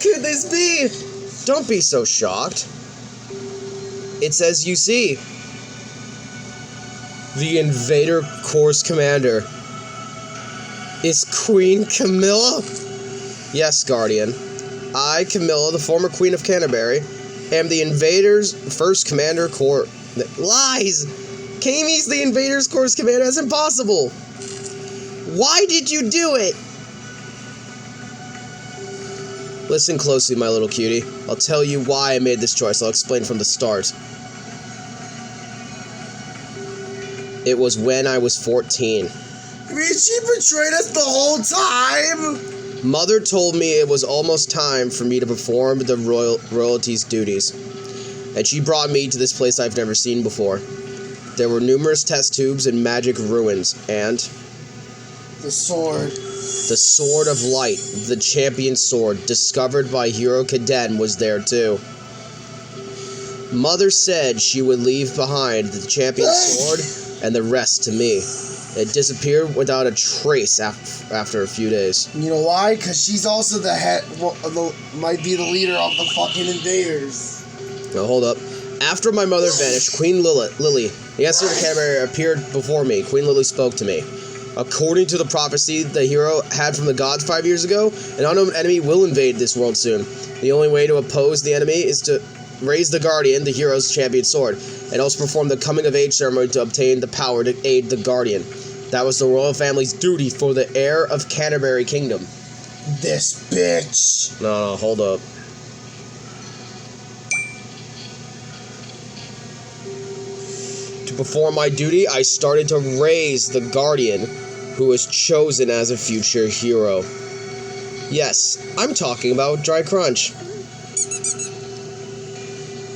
could this be? Don't be so shocked. It's as you see. The Invader Corps commander is Queen Camilla? Yes, Guardian. I, Camilla, the former Queen of Canterbury, am the Invaders' first Commander Corps. Lies! Camie's the Invaders Corps commander. That's impossible. Why did you do it? Listen closely, my little cutie. I'll tell you why I made this choice. I'll explain from the start. It was when I was 14. I mean, she betrayed us the whole time? Mother told me it was almost time for me to perform the royalty's duties. And she brought me to this place I've never seen before. There were numerous test tubes and magic ruins, and... the sword. The Sword of Light, the champion sword, discovered by Hero Kaden, was there too. Mother said she would leave behind the champion sword and the rest to me. It disappeared without a trace after a few days. You know why? Because she's also the head, might be the leader of the fucking invaders. Now hold up. After my mother vanished, Queen Lily, the answer to Canterbury, appeared before me. Queen Lily spoke to me. According to the prophecy the hero had from the gods 5 years ago, an unknown enemy will invade this world soon. The only way to oppose the enemy is to raise the Guardian, the hero's champion sword, and also perform the coming-of-age ceremony to obtain the power to aid the Guardian. That was the royal family's duty for the heir of Canterbury Kingdom. This bitch. No, hold up. To perform my duty, I started to raise the Guardian, who was chosen as a future hero. Yes, I'm talking about Dry Crunch.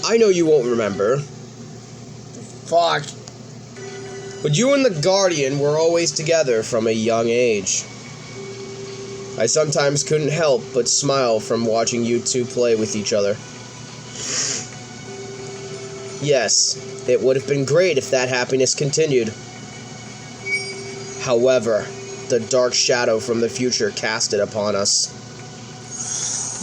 I know you won't remember. Fuck. But you and the Guardian were always together from a young age. I sometimes couldn't help but smile from watching you two play with each other. Yes, it would have been great if that happiness continued. However, the dark shadow from the future cast it upon us.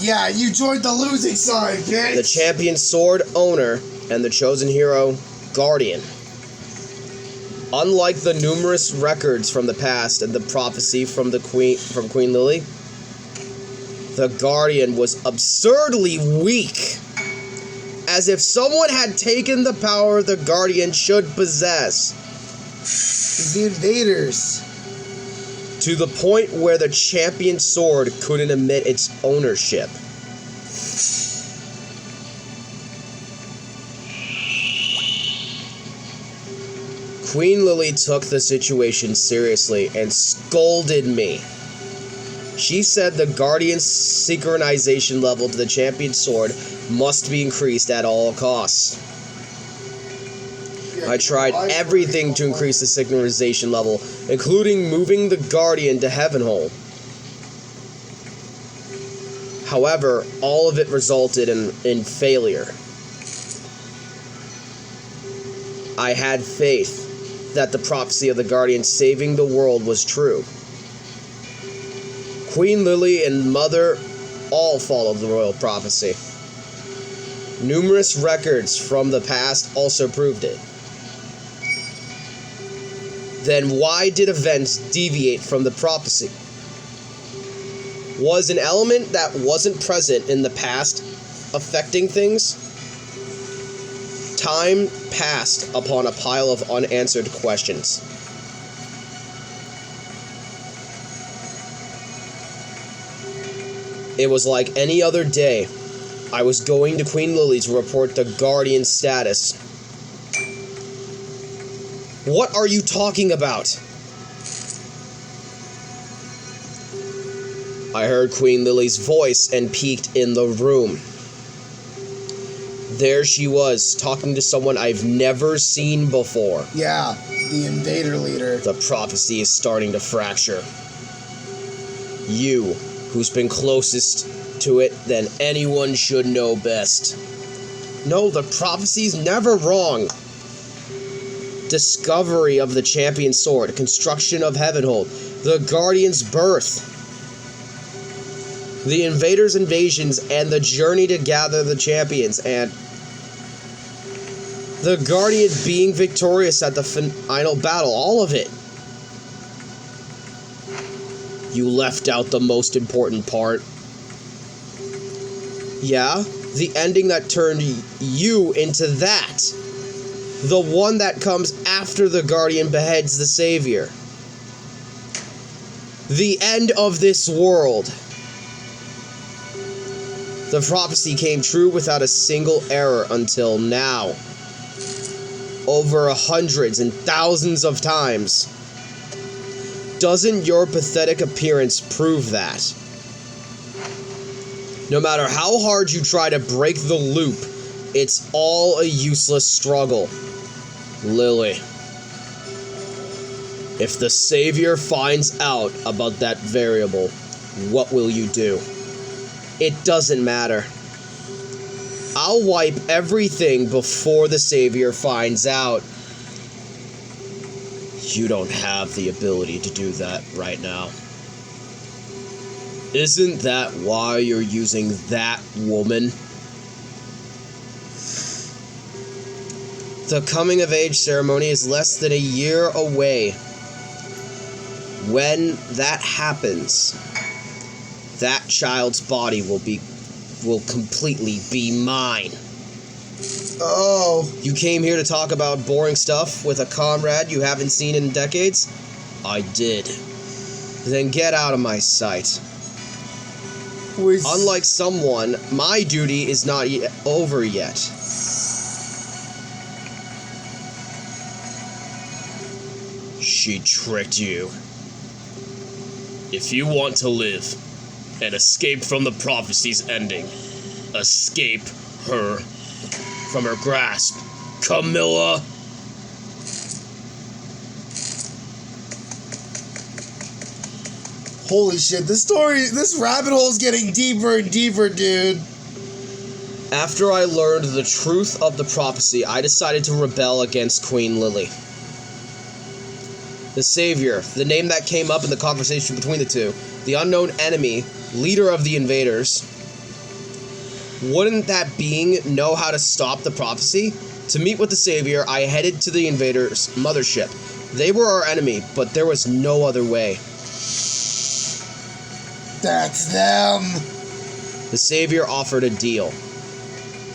Yeah, you joined the losing side, bitch. The champion sword owner and the chosen hero, Guardian. Unlike the numerous records from the past and the prophecy from Queen Lily, the Guardian was absurdly weak. As if someone had taken the power the Guardian should possess. The invaders. To the point where the champion sword couldn't admit its ownership. Queen Lily took the situation seriously and scolded me. She said the Guardian's synchronization level to the champion sword must be increased at all costs. I tried everything to increase the synchronization level, including moving the Guardian to Heavenhole. However, all of it resulted in failure. I had faith that the prophecy of the Guardian saving the world was true. Queen Lily and Mother all followed the royal prophecy. Numerous records from the past also proved it. Then why did events deviate from the prophecy? Was an element that wasn't present in the past affecting things? Time passed upon a pile of unanswered questions. It was like any other day. I was going to Queen Lily to report the Guardian's status. What are you talking about? I heard Queen Lily's voice and peeked in the room. There she was, talking to someone I've never seen before. Yeah, the invader leader. The prophecy is starting to fracture. You, who's been closest to it than anyone should know best. No, the prophecy's never wrong. Discovery of the champion sword, construction of Heavenhold, the Guardian's birth. the invaders' invasions, and the journey to gather the champions, and the Guardian being victorious at the final battle. All of it. You left out the most important part. Yeah, the ending that turned you into that. The one that comes after the Guardian beheads the Savior. The end of this world. The prophecy came true without a single error until now. Over hundreds and thousands of times. Doesn't your pathetic appearance prove that? No matter how hard you try to break the loop, it's all a useless struggle. Lily. If the Savior finds out about that variable, what will you do? It doesn't matter. I'll wipe everything before the Savior finds out. You don't have the ability to do that right now. Isn't that why you're using that woman? The coming of age ceremony is less than a year away. When that happens, that child's body will completely be mine. Oh. You came here to talk about boring stuff with a comrade you haven't seen in decades? I did. Then get out of my sight. Unlike someone, my duty is not over yet. She tricked you. If you want to live and escape from the prophecy's ending, escape her from her grasp. Camilla! Holy shit, this rabbit hole is getting deeper and deeper, dude. After I learned the truth of the prophecy, I decided to rebel against Queen Lily. The Savior, the name that came up in the conversation between the two, the unknown enemy, leader of the invaders. Wouldn't that being know how to stop the prophecy? To meet with the Savior, I headed to the invaders' mothership. They were our enemy, but there was no other way. That's them. The Savior offered a deal.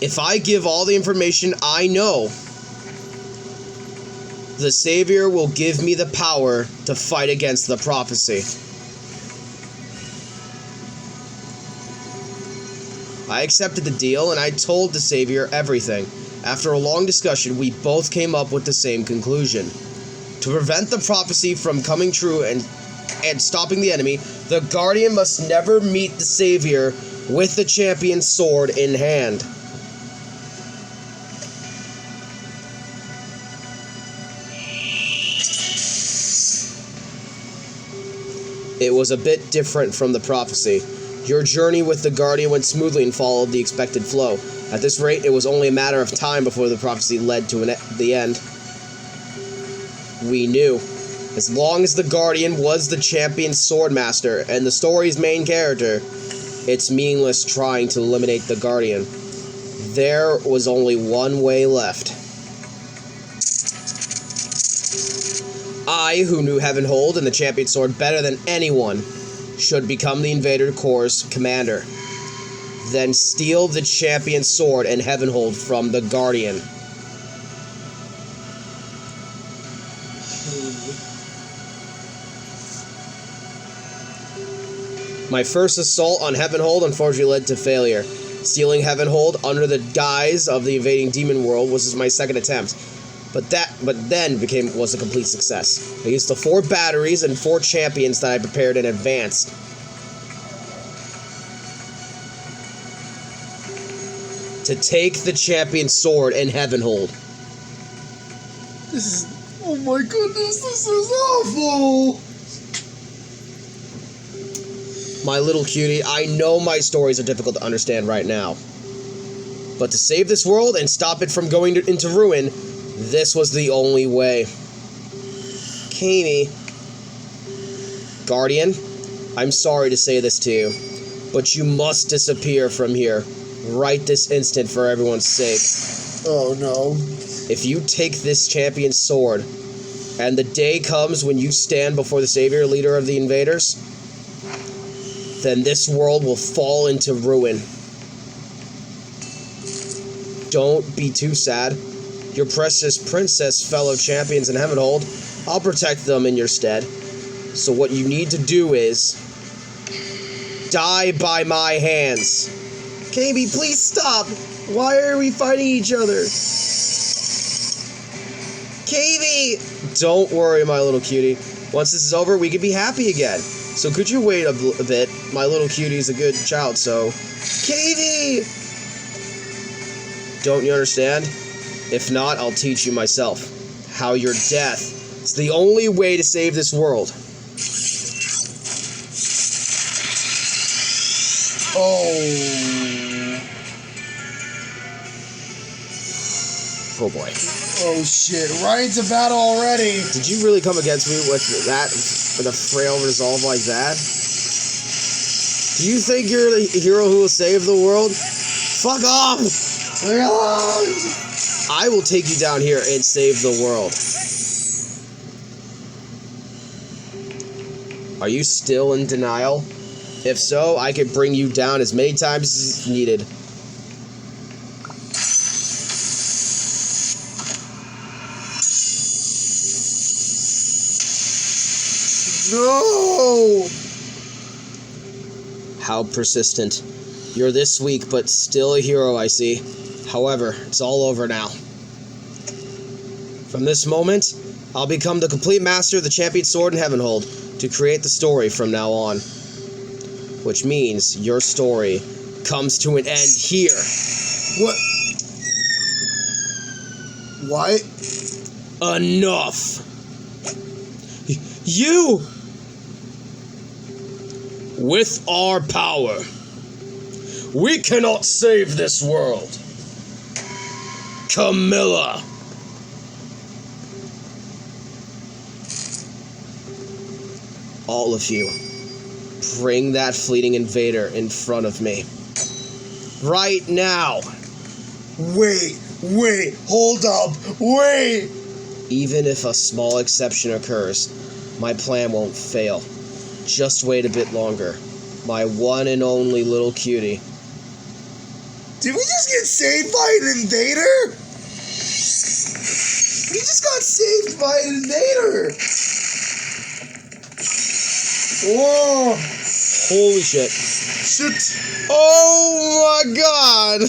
If I give all the information I know, the Savior will give me the power to fight against the prophecy. I accepted the deal, and I told the Savior everything. After a long discussion, we both came up with the same conclusion. To prevent the prophecy from coming true and stopping the enemy, the Guardian must never meet the Savior with the champion's sword in hand. It was a bit different from the prophecy. Your journey with the Guardian went smoothly and followed the expected flow. At this rate, it was only a matter of time before the prophecy led to the end. We knew. As long as the Guardian was the champion's swordmaster and the story's main character, it's meaningless trying to eliminate the Guardian. There was only one way left. I, who knew Heavenhold and the Champion Sword better than anyone, should become the Invader Corps' commander. Then steal the Champion Sword and Heavenhold from the Guardian. My first assault on Heavenhold unfortunately led to failure. Stealing Heavenhold under the guise of the invading demon world was my second attempt. But then was a complete success. I used the 4 batteries and 4 champions that I prepared in advance. To take the champion sword and Heavenhold. This is... oh my goodness, this is awful! My little cutie, I know my stories are difficult to understand right now. But to save this world and stop it from going into ruin, this was the only way. Kami. Guardian, I'm sorry to say this to you, But you must disappear from here. Right this instant for everyone's sake. Oh no. If you take this champion's sword, and the day comes when you stand before the savior, leader of the invaders, then this world will fall into ruin. Don't be too sad. Your precious princess fellow champions in Heavenhold, I'll protect them in your stead. So what you need to do is die by my hands. KB, please stop. Why are we fighting each other? KB! Don't worry, my little cutie. Once this is over, we can be happy again. So could you wait a bit? My little cutie is a good child, so... KB! Don't you understand? If not, I'll teach you myself. How your death is the only way to save this world. Oh boy. Oh shit, right into battle already. Did you really come against me with that, with a frail resolve like that? Do you think you're the hero who will save the world? Fuck off! Leave me alone! I will take you down here and save the world. Are you still in denial? If so, I could bring you down as many times as needed. No! How persistent. You're this weak, but still a hero, I see. However, it's all over now. From this moment, I'll become the complete master of the champion sword in Heavenhold to create the story from now on. Which means your story comes to an end here. What? What? Enough! You! With our power, we cannot save this world. Camilla! All of you, bring that fleeting invader in front of me. Right now! Wait, hold up, wait! Even if a small exception occurs, my plan won't fail. Just wait a bit longer. My one and only little cutie. Did we just get saved by an invader? We just got saved by an invader! Whoa! Holy shit. Shit! Oh my god!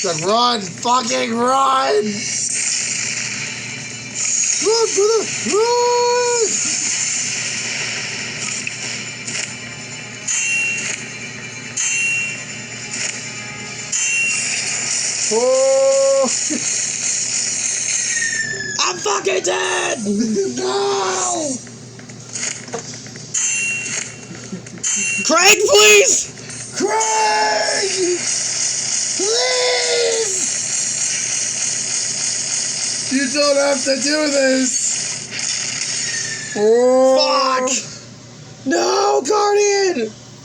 Like, run! Fucking run! Run, brother! Run! Oh! I'm fucking dead! No! Craig, please! Craig! Please! You don't have to do this! Oh. Fuck! No, Guardian!